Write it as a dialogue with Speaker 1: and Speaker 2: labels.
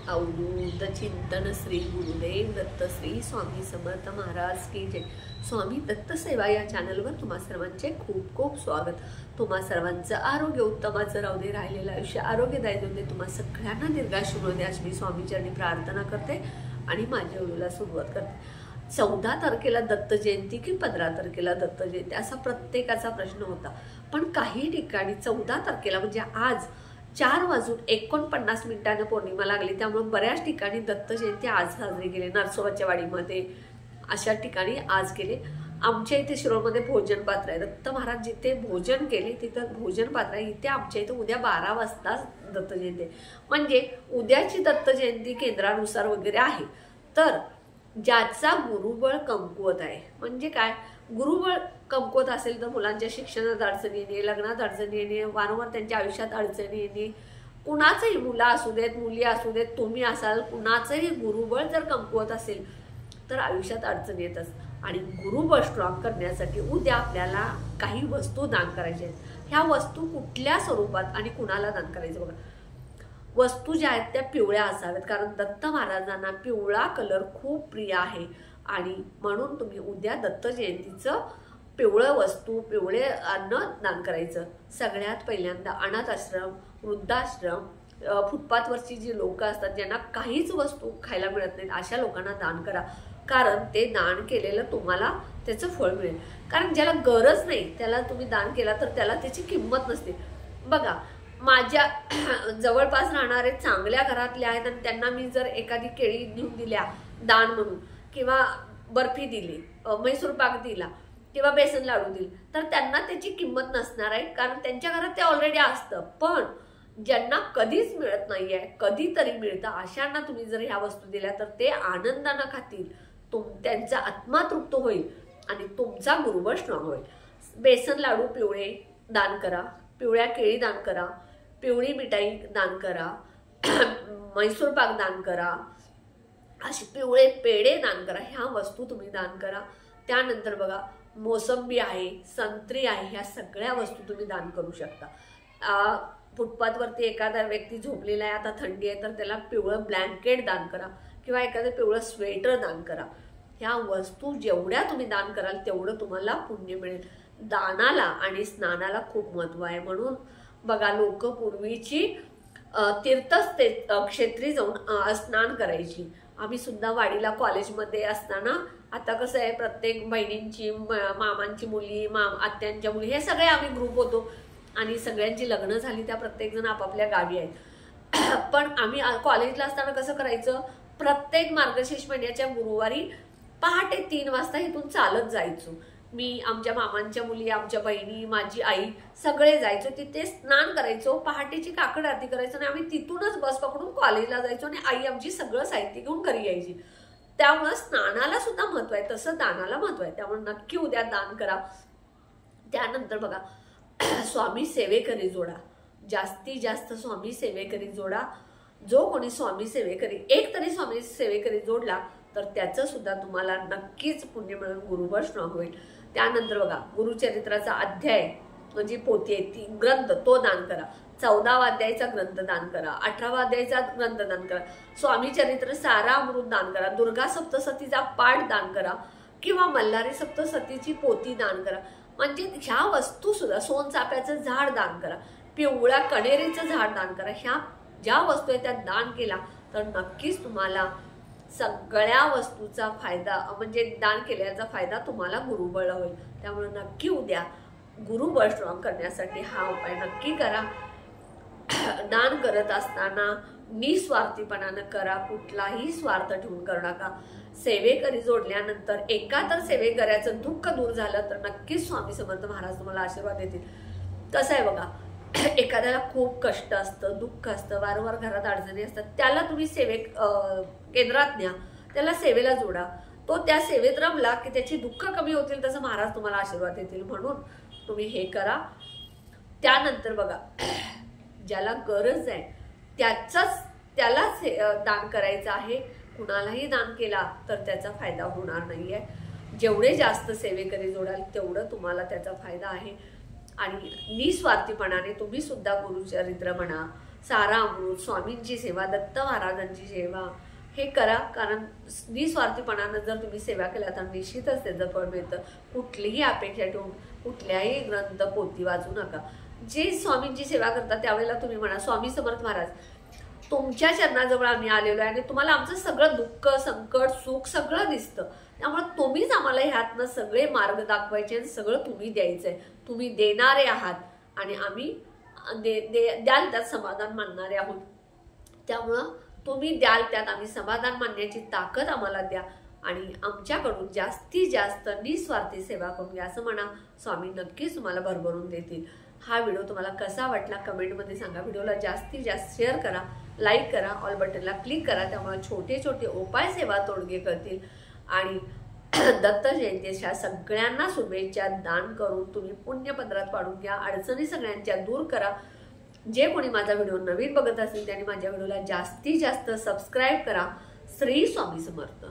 Speaker 1: अवधूत चिंतन श्री गुरुदेव दत्त श्री स्वामी समर्थ महाराज की जय। स्वामी दत्त सेवा या चॅनलवर तुम्हा सर्वांचे खूप खूप स्वागत। तुम्हा सर्वांचं आरोग्य उत्तमाचं राहू दे, राहिलेलं आयुष्य आरोग्यदायी होऊ दे, तुम्हा सगळ्यांना दीर्घायुष्य मिळू दे अशी मी स्वामीचरणी प्रार्थना करते आणि माझ्या व्हिडिओला सुरुवात करते। 14 तारखेला दत्त जयंती की 15 तारखेला दत्त जयंती असा प्रत्येकाचा प्रश्न होता, पण काही ठिकाणी 14 तारखेला म्हणजे आज 4:49 पौर्णिमा लागली, त्यामुळे बऱ्याच ठिकाणी दत्त जयंती आज साजरी केली। नरसोबाच्या वाडीमध्ये अशा ठिकाणी आज केले। आमच्या इथे शिरोळमध्ये भोजन पात्र आहे, दत्त महाराज जिथे भोजन केले तिथं भोजन पात्र आहे। इथे आमच्या इथे उद्या 12 वाजता दत्त जयंती, म्हणजे उद्याची दत्त जयंती केंद्रानुसार वगैरे आहे। तर ज्याचा गुरुबळ कमकुवत आहे, म्हणजे काय, गुरुबळ कमकुवत असेल तर मुलांच्या शिक्षणात अडचणी येणे, लग्नात अडचणी येणे, वारंवार त्यांच्या आयुष्यात अडचणी येणे, कुणाचंही मुलं असू देत मुली असू देत, तुम्ही असाल, कुणाचंही गुरुबळ जर कमकुवत असेल तर आयुष्यात अडचणी येतच। आणि गुरुबळ स्ट्रॉंग करण्यासाठी उद्या आपल्याला काही वस्तू दान करायच्या आहेत। ह्या वस्तू कुठल्या स्वरूपात आणि कुणाला दान करायचं बघा। वस्तू ज्या आहेत त्या पिवळ्या असाव्यात, कारण दत्त महाराजांना पिवळा कलर खूप प्रिय आहे आणि म्हणून तुम्ही उद्या दत्त जयंतीचं पिवळं वस्तू, पिवळे अन्न दान करायचं। सगळ्यात पहिल्यांदा अनाथ आश्रम, वृद्धाश्रम, फुटपाथवरची जी लोक असतात ज्यांना काहीच वस्तू खायला मिळत नाहीत अशा लोकांना दान करा, कारण ते दान केलेलं तुम्हाला त्याचं फळ मिळेल। कारण ज्याला गरज नाही त्याला तुम्ही दान केला तर त्याला त्याची किंमत नसते। बघा, माझ्या जवळपास राहणारे चांगल्या घरातले आहेत आणि त्यांना मी जर एखादी केळी घेऊन दिल्या दान म्हणून, किंवा बर्फी दिली, मैसूर पाक दिला, किंवा बेसन लाडू दिले, तर त्यांना त्याची किंमत नसणार आहे, कारण त्यांच्या घरात ते ऑलरेडी असतं। पण ज्यांना कधीच मिळत नाहीये, कधीतरी मिळतं, अशांना तुम्ही जर ह्या वस्तू दिल्या तर ते आनंदानं खातील, त्यांचा आत्मा तृप्त होईल आणि तुमचा गुरुबळ स्ट्रॉंग होईल। बेसन लाडू पिवळे दान करा, पिवळ्या केळी दान करा, पिवळी मिठाई दान करा, मैसूर पाक दान करा, असे पिवळे पेढे दान करा, ह्या वस्तू तुम्ही दान करा। त्यानंतर बघा, मोसंबी आहे, संत्री आहे, ह्या सगळ्या वस्तू तुम्ही दान करू शकता। फुटपाथवरती एखादा व्यक्ती झोपलेला आहे, आता थंडी आहे, तर त्याला पिवळं ब्लँकेट दान करा किंवा एखादं पिवळं स्वेटर दान करा। ह्या वस्तू जेवढ्या तुम्ही दान कराल तेवढं तुम्हाला पुण्य मिळेल। दानाला आणि स्नानाला खूप महत्व आहे, म्हणून बघा लोक पूर्वीची तीर्थक्षेत्री जाऊन स्नान करायची। आम्ही सुद्धा वाडीला कॉलेजमध्ये असताना, आता कसं आहे, प्रत्येक बहिणींची, मामांची मुली, आत्यांच्या मुली, हे सगळे आम्ही ग्रुप होतो आणि सगळ्यांची लग्न झाली, त्या प्रत्येक जण आपापल्या गावी आहेत। पण आम्ही कॉलेजला असताना कसं करायचं, प्रत्येक मार्गशीर्ष महिन्याच्या गुरुवारी पहाटे 3 वाजता इथून चालत जायचो। मी, आमच्या मामांच्या मुली, आमच्या बहिणी, माझी आई, सगळे जायचो तिथे, स्नान करायचो, पहाटेची काकड आरती करायचो आणि आम्ही तिथूनच बस पकडून कॉलेजला जायचो आणि आई आमची सगळं साहित्य घेऊन घरी यायची। त्यामुळे स्नानाला सुद्धा महत्व आहे, तसं दानाला महत्व आहे, त्यामुळे नक्की उद्या दान करा। त्यानंतर बघा, स्वामी सेवेकरी जोडा, जास्तीत जास्त स्वामी सेवेकरी जोडा। जो कोणी स्वामी सेवेकरी, एक तरी स्वामी सेवेकरी जोडला तर त्याचं सुद्धा तुम्हाला नक्कीच पुण्य मिळून गुरुबळ स्ट्रॉंग होईल। त्यानंतर बघा, गुरुचरित्राचा अध्याय म्हणजे पोथी आहे ती, ग्रंथ, तो दान करा। 14वा अध्यायचा ग्रंथ दान करा, 18वा अध्यायचा ग्रंथ दान करा, स्वामी चरित्र सारामृत दान करा, दुर्गा सप्तशतीचा पाठ दान करा, किंवा मल्हारी सप्तशतीची पोथी दान करा। म्हणजे ह्या वस्तू सुद्धा, सोनचाफ्याचं झाड दान करा, पिवळ्या कणेरीचं झाड दान करा, ह्या ज्या वस्तू आहेत त्या दान केला तर नक्कीच तुम्हाला सगळ्या वस्तूचा फायदा, म्हणजे दान केल्याचा फायदा तुम्हाला गुरुबळ होईल। त्यामुळे नक्की उद्या गुरुबळ स्ट्रॉंग करण्यासाठी हा उपाय नक्की करा। दान करत असताना निस्वार्थीपणानं करा, कुठलाही स्वार्थ ठेवून करू नका। सेवेकरी जोडल्यानंतर एका तर सेवेकऱ्याचं दुःख दूर झालं तर नक्कीच स्वामी समर्थ महाराज तुम्हाला आशीर्वाद देतील। कसं आहे बघा, एखाद्याला खूप कष्ट असतं, दुःख असतं, वारंवार घरात अडचणी असतात, त्याला तुम्ही केंद्रात न्या, त्याला सेवेला जोडा, तो त्या सेवेत रमला की त्याची दुःख कमी होतील, तसं महाराज तुम्हाला आशीर्वाद देतील, म्हणून तुम्ही हे करा। त्यानंतर बघा, ज्याला गरज आहे त्यालाच दान करायचं आहे, कुणालाही दान केला तर त्याचा फायदा होणार नाहीये। जेवढे जास्त सेवेकरी जोडाल तेवढं तुम्हाला त्याचा फायदा आहे। आणि निस्वार्थीपणाने तुम्ही सुद्धा गुरुचरित्र म्हणा, सारा अमृत, स्वामींची सेवा, दत्त महाराजांची सेवा हे करा. कारण निस्वार्थीपणानं जर तुम्ही सेवा केल्या तर निश्चितच त्याचं फळ मिळतं. कुठलीही अपेक्षा ठेवून कुठल्याही ग्रंथ पोथी वाचू नका. जे स्वामींची सेवा करतात त्यावेळेला तुम्ही म्हणा, स्वामी समर्थ महाराज तुमच्या चरणाजवळ आम्ही आलेलो आहे आणि तुम्हाला आमचं सगळं दुःख, संकट, सुख सगळं दिसतं. त्यामुळे तुम्हीच आम्हाला ह्यातनं सगळे मार्ग दाखवायचे आणि सगळं तुम्ही द्यायचंय. तुम्ही देणारे आहात आणि आम्ही द्याल त्यात समाधान मानणारे आहोत. त्यामुळं तुम्ही द्याल त्यात आम्ही समाधान मानण्याची ताकद आम्हाला द्या आणि आमच्याकडून जास्तीत जास्त निस्वार्थी सेवा करूया असं म्हणा. स्वामी नक्कीच तुम्हाला भरभरून देतील. हा व्हिडिओ तुम्हाला कसा वाटला कमेंटमध्ये सांगा. व्हिडिओला जास्तीत जास्त शेअर करा, लाईक करा, ऑल बटनला क्लिक करा. त्यामुळे छोटे छोटे उपाय सेवा तोडगे करतील. आणि दत्त जयंतीच्या सगळ्यांना शुभेच्छा. दान करून तुम्ही पुण्यपत्रात पाडून घ्या. अडचणी सगळ्यांच्या दूर करा. जे कोणी माझा व्हिडिओ नवीन बघत असतील त्यांनी माझ्या व्हिडिओला जास्तीत जास्त सबस्क्राईब करा. श्री स्वामी समर्थ.